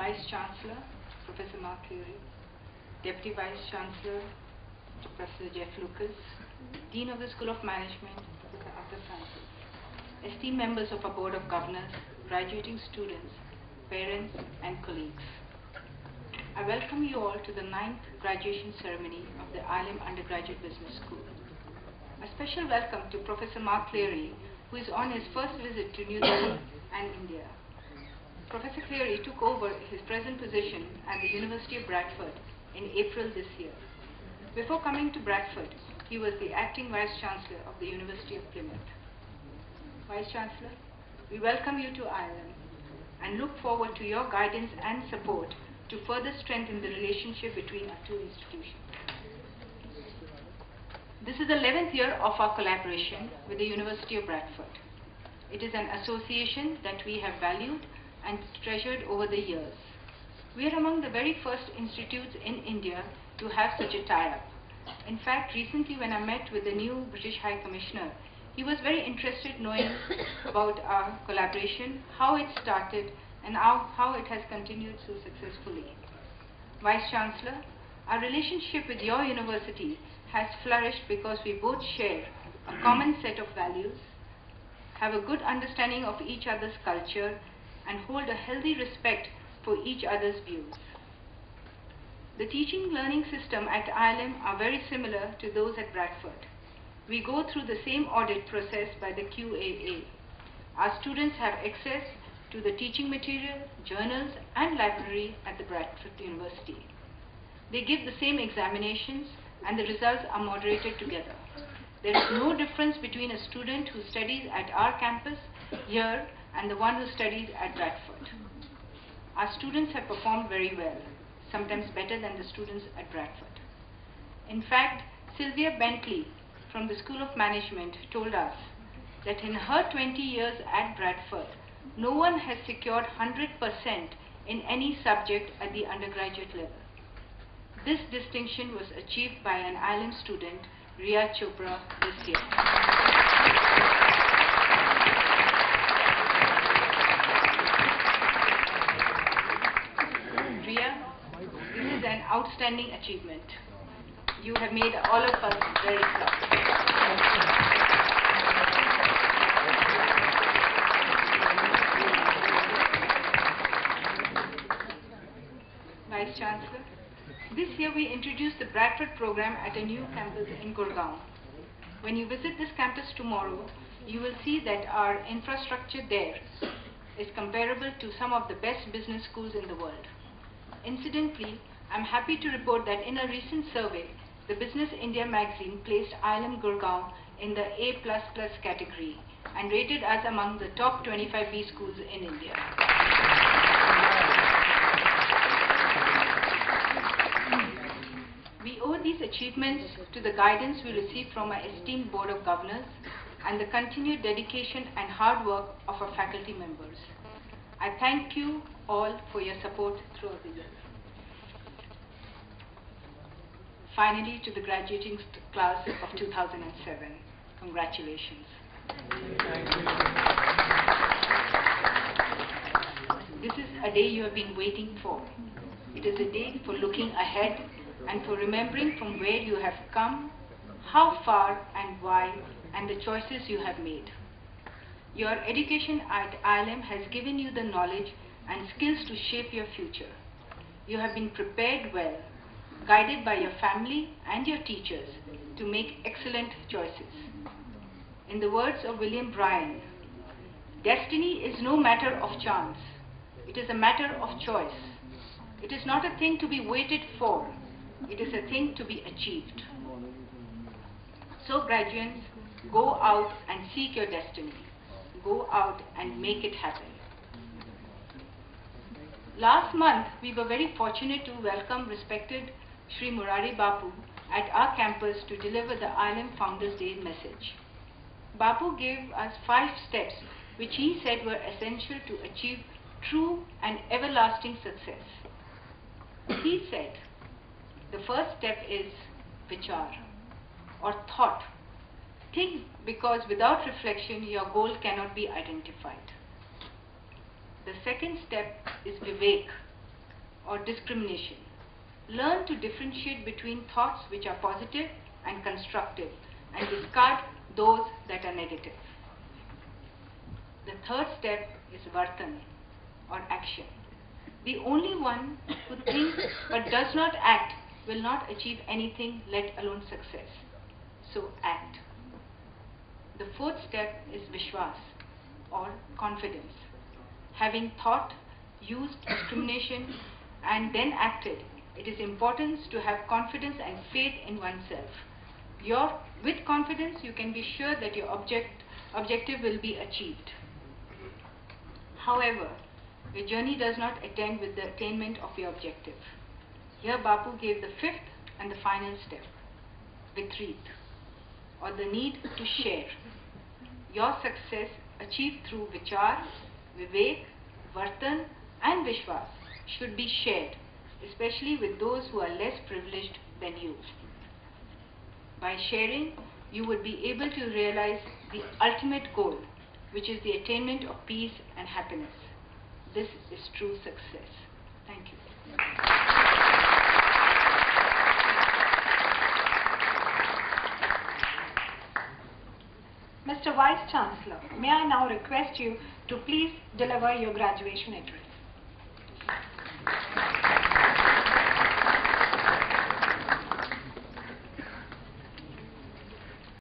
Vice Chancellor, Professor Mark Cleary, Deputy Vice Chancellor, Professor Jeff Lucas, Dean of the School of Management, Professor Arthur Francis, esteemed members of our Board of Governors, graduating students, parents, and colleagues. I welcome you all to the 9th graduation ceremony of the ILM Undergraduate Business School. A special welcome to Professor Mark Cleary, who is on his first visit to New Delhi and India. Professor Cleary took over his present position at the University of Bradford in April this year. Before coming to Bradford, he was the acting Vice Chancellor of the University of Plymouth. Vice Chancellor, we welcome you to ILM and look forward to your guidance and support to further strengthen the relationship between our two institutions. This is the 11th year of our collaboration with the University of Bradford. It is an association that we have valued and treasured over the years. We are among the very first institutes in India to have such a tie-up. In fact, recently when I met with the new British High Commissioner, he was very interested knowing about our collaboration, how it started, and how it has continued so successfully. Vice Chancellor, our relationship with your university has flourished because we both share a common set of values, have a good understanding of each other's culture, and hold a healthy respect for each other's views. The teaching learning system at ILM are very similar to those at Bradford. We go through the same audit process by the QAA. Our students have access to the teaching material, journals, and library at the Bradford University. They give the same examinations and the results are moderated together. There is no difference between a student who studies at our campus here and the one who studies at Bradford. Our students have performed very well, sometimes better than the students at Bradford. In fact, Sylvia Bentley from the School of Management told us that in her 20 years at Bradford, no one has secured 100% in any subject at the undergraduate level. This distinction was achieved by an ILM student, Riya Chopra, this year. Riya, this is an outstanding achievement. You have made all of us very proud. Vice Chancellor, this year we introduced the Bradford program at a new campus in Gurgaon. When you visit this campus tomorrow, you will see that our infrastructure there is comparable to some of the best business schools in the world. Incidentally, I'm happy to report that in a recent survey, the Business India magazine placed ILM Gurgaon in the A++ category and rated us among the top 25B schools in India. We owe these achievements to the guidance we received from our esteemed Board of Governors and the continued dedication and hard work of our faculty members. I thank you all for your support throughout the years. Finally, to the graduating class of 2007, congratulations. This is a day you have been waiting for. It is a day for looking ahead and for remembering from where you have come, how far and why, and the choices you have made. Your education at ILM has given you the knowledge and skills to shape your future. You have been prepared well, guided by your family and your teachers to make excellent choices. In the words of William Bryan, destiny is no matter of chance. It is a matter of choice. It is not a thing to be waited for. It is a thing to be achieved. So graduates, go out and seek your destiny. Go out and make it happen. Last month, we were very fortunate to welcome respected Sri Murari Bapu at our campus to deliver the ILM Founders Day message. Bapu gave us 5 steps which he said were essential to achieve true and everlasting success. He said, the first step is vichar, or thought. Think, because without reflection your goal cannot be identified. The second step is vivek, or discrimination. Learn to differentiate between thoughts which are positive and constructive and discard those that are negative. The third step is Vartan or action. The only one who thinks but does not act will not achieve anything, let alone success. So act. The fourth step is Vishwas or confidence. Having thought, used discrimination and then acted, it is important to have confidence and faith in oneself. With confidence, you can be sure that your objective will be achieved. However, your journey does not end with the attainment of your objective. Here Bapu gave the fifth and the final step, Vitreet, or the need to share. Your success achieved through Vichar, Vivek, Vartan and Vishwas should be shared, especially with those who are less privileged than you. By sharing, you would be able to realize the ultimate goal, which is the attainment of peace and happiness. This is true success. Thank you. Mr. Vice Chancellor, may I now request you to please deliver your graduation address.